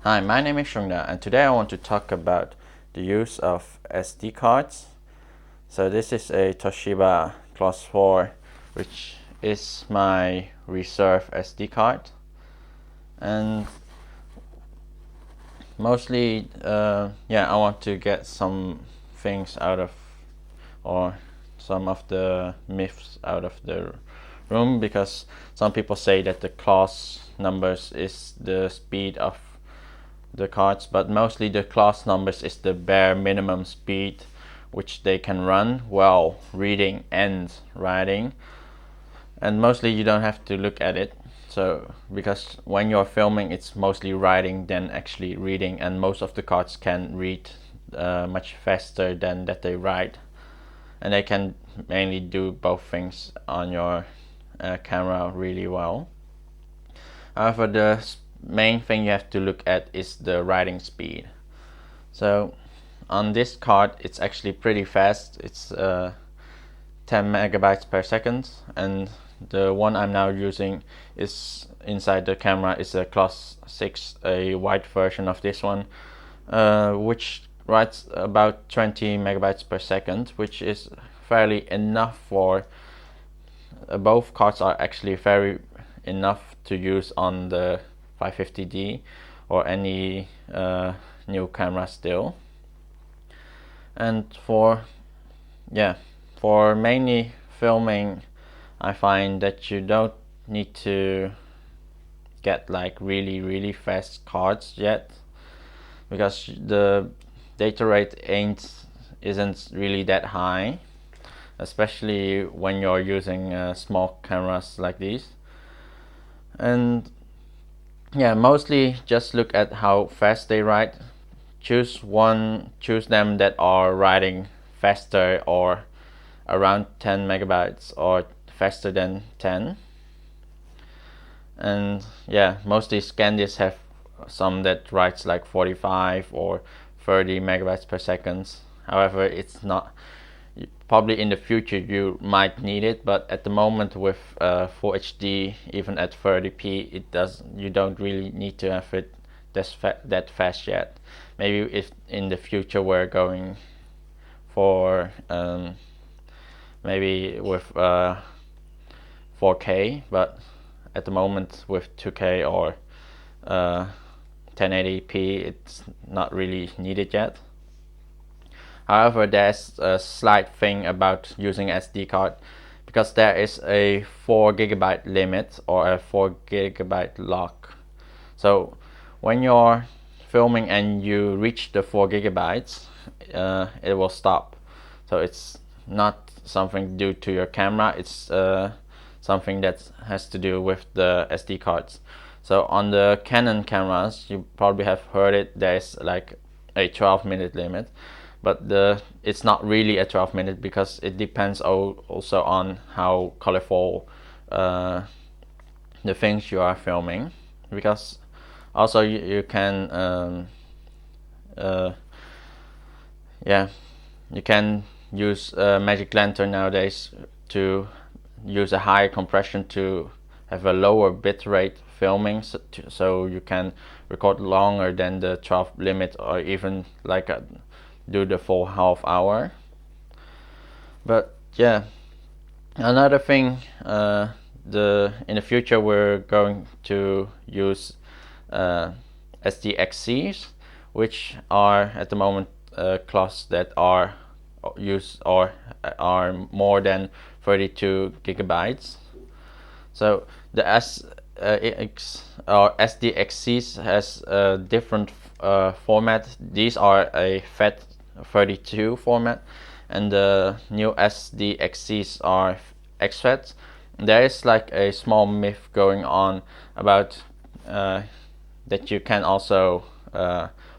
Hi, my name is Chung Dha, and today I want to talk about the use of SD cards. So this is a Toshiba Class 4, which is my reserve SD card, and mostly I want to get some things out of, or some of the myths out of the room, because some people say that the class numbers is the speed of the cards, but mostly the class numbers is the bare minimum speed which they can run while reading and writing, and mostly you don't have to look at it. So because when you're filming, it's mostly writing than actually reading, and most of the cards can read much faster than that they write, and they can mainly do both things on your camera really well. However, the main thing you have to look at is the writing speed. So on this card, it's actually pretty fast. It's 10 megabytes per second, and the one I'm now using is inside the camera is a class 6, a white version of this one, which writes about 20 megabytes per second, which is fairly enough for both cards are actually very enough to use on the 550D or any new camera still. And for mainly filming, I find that you don't need to get like really fast cards yet, because the data rate isn't really that high, especially when you're using small cameras like these. And mostly just look at how fast they write. Choose them that are writing faster or around 10 megabytes or faster than 10. And mostly ScanDisk have some that writes like 45 or 30 megabytes per second. However, it's not, probably in the future you might need it, but at the moment with Full HD, even at 30p, you don't really need to have it that fast yet. Maybe if in the future we're going for maybe with 4K, but at the moment with 2K or 1080p, it's not really needed yet. However, there's a slight thing about using SD card, because there is a 4 gigabyte limit or a 4 gigabyte lock. So when you're filming and you reach the 4 gigabytes, it will stop. So it's not something due to your camera, it's something that has to do with the SD cards. So on the Canon cameras, you probably have heard it, there's like a 12-minute limit, but it's not really a 12-minute, because it depends also on how colorful the things you are filming. Because also you can you can use Magic Lantern nowadays to use a higher compression to have a lower bitrate filming, so you can record longer than the 12 limit, or even like do the full half hour. But another thing, in the future we're going to use SDXCs, which are at the moment class that are used or are more than 32 gigabytes. So the SDXCs has a different format. These are a FAT32 format, and the new SDXCs are exFAT. There is like a small myth going on about that you can also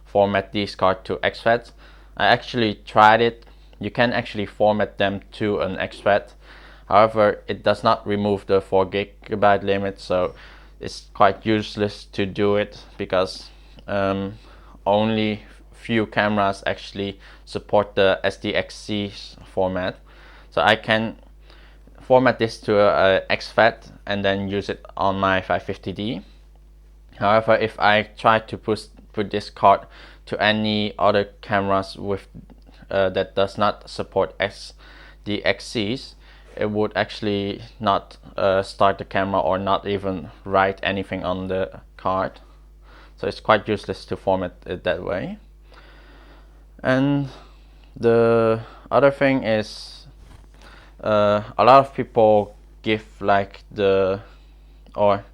format these cards to exFAT. I actually tried it. You can actually format them to an exFAT. However, it does not remove the 4 gigabyte limit, so it's quite useless to do it, because only few cameras actually support the SDXC format. So I can format this to a exFAT and then use it on my 550D. However, if I try to put this card to any other cameras with that does not support SDXCs, it would actually not start the camera or not even write anything on the card. So it's quite useless to format it that way. And the other thing is a lot of people give like the or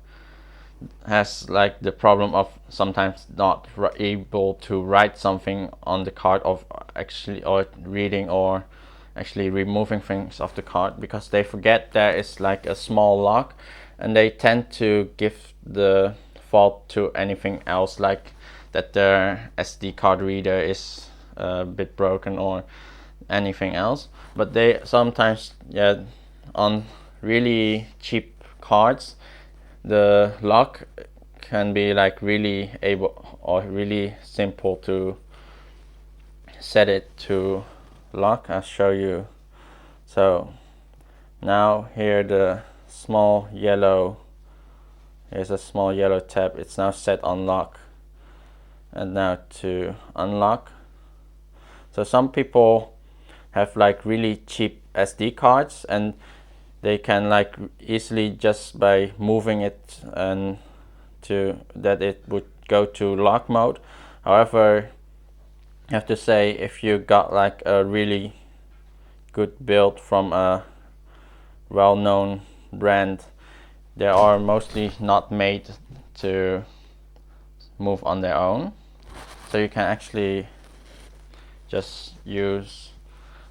has like the problem of sometimes not able to write something on the card of actually or reading or actually removing things off the card because they forget there is like a small lock, and they tend to give the fault to anything else, like that their SD card reader is a bit broken or anything else. But they sometimes, yeah, on really cheap cards, the lock can be like really able or really simple to set it to lock. I'll show you. So now here the small yellow, here's a small yellow tab, it's now set on lock. And now to unlock. So some people have like really cheap SD cards, and they can like easily just by moving it and to that it would go to lock mode. However, I have to say, if you got like a really good build from a well-known brand, they are mostly not made to move on their own. So you can actually just use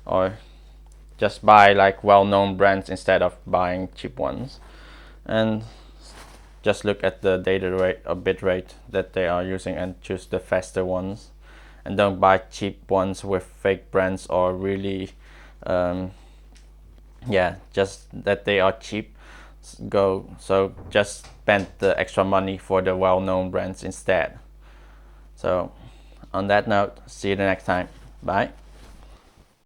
or just buy like well-known brands instead of buying cheap ones, and just look at the data rate or bit rate that they are using and choose the faster ones, and don't buy cheap ones with fake brands or really just that they are cheap. So just spend the extra money for the well-known brands instead. So on that note, see you the next time. Bye.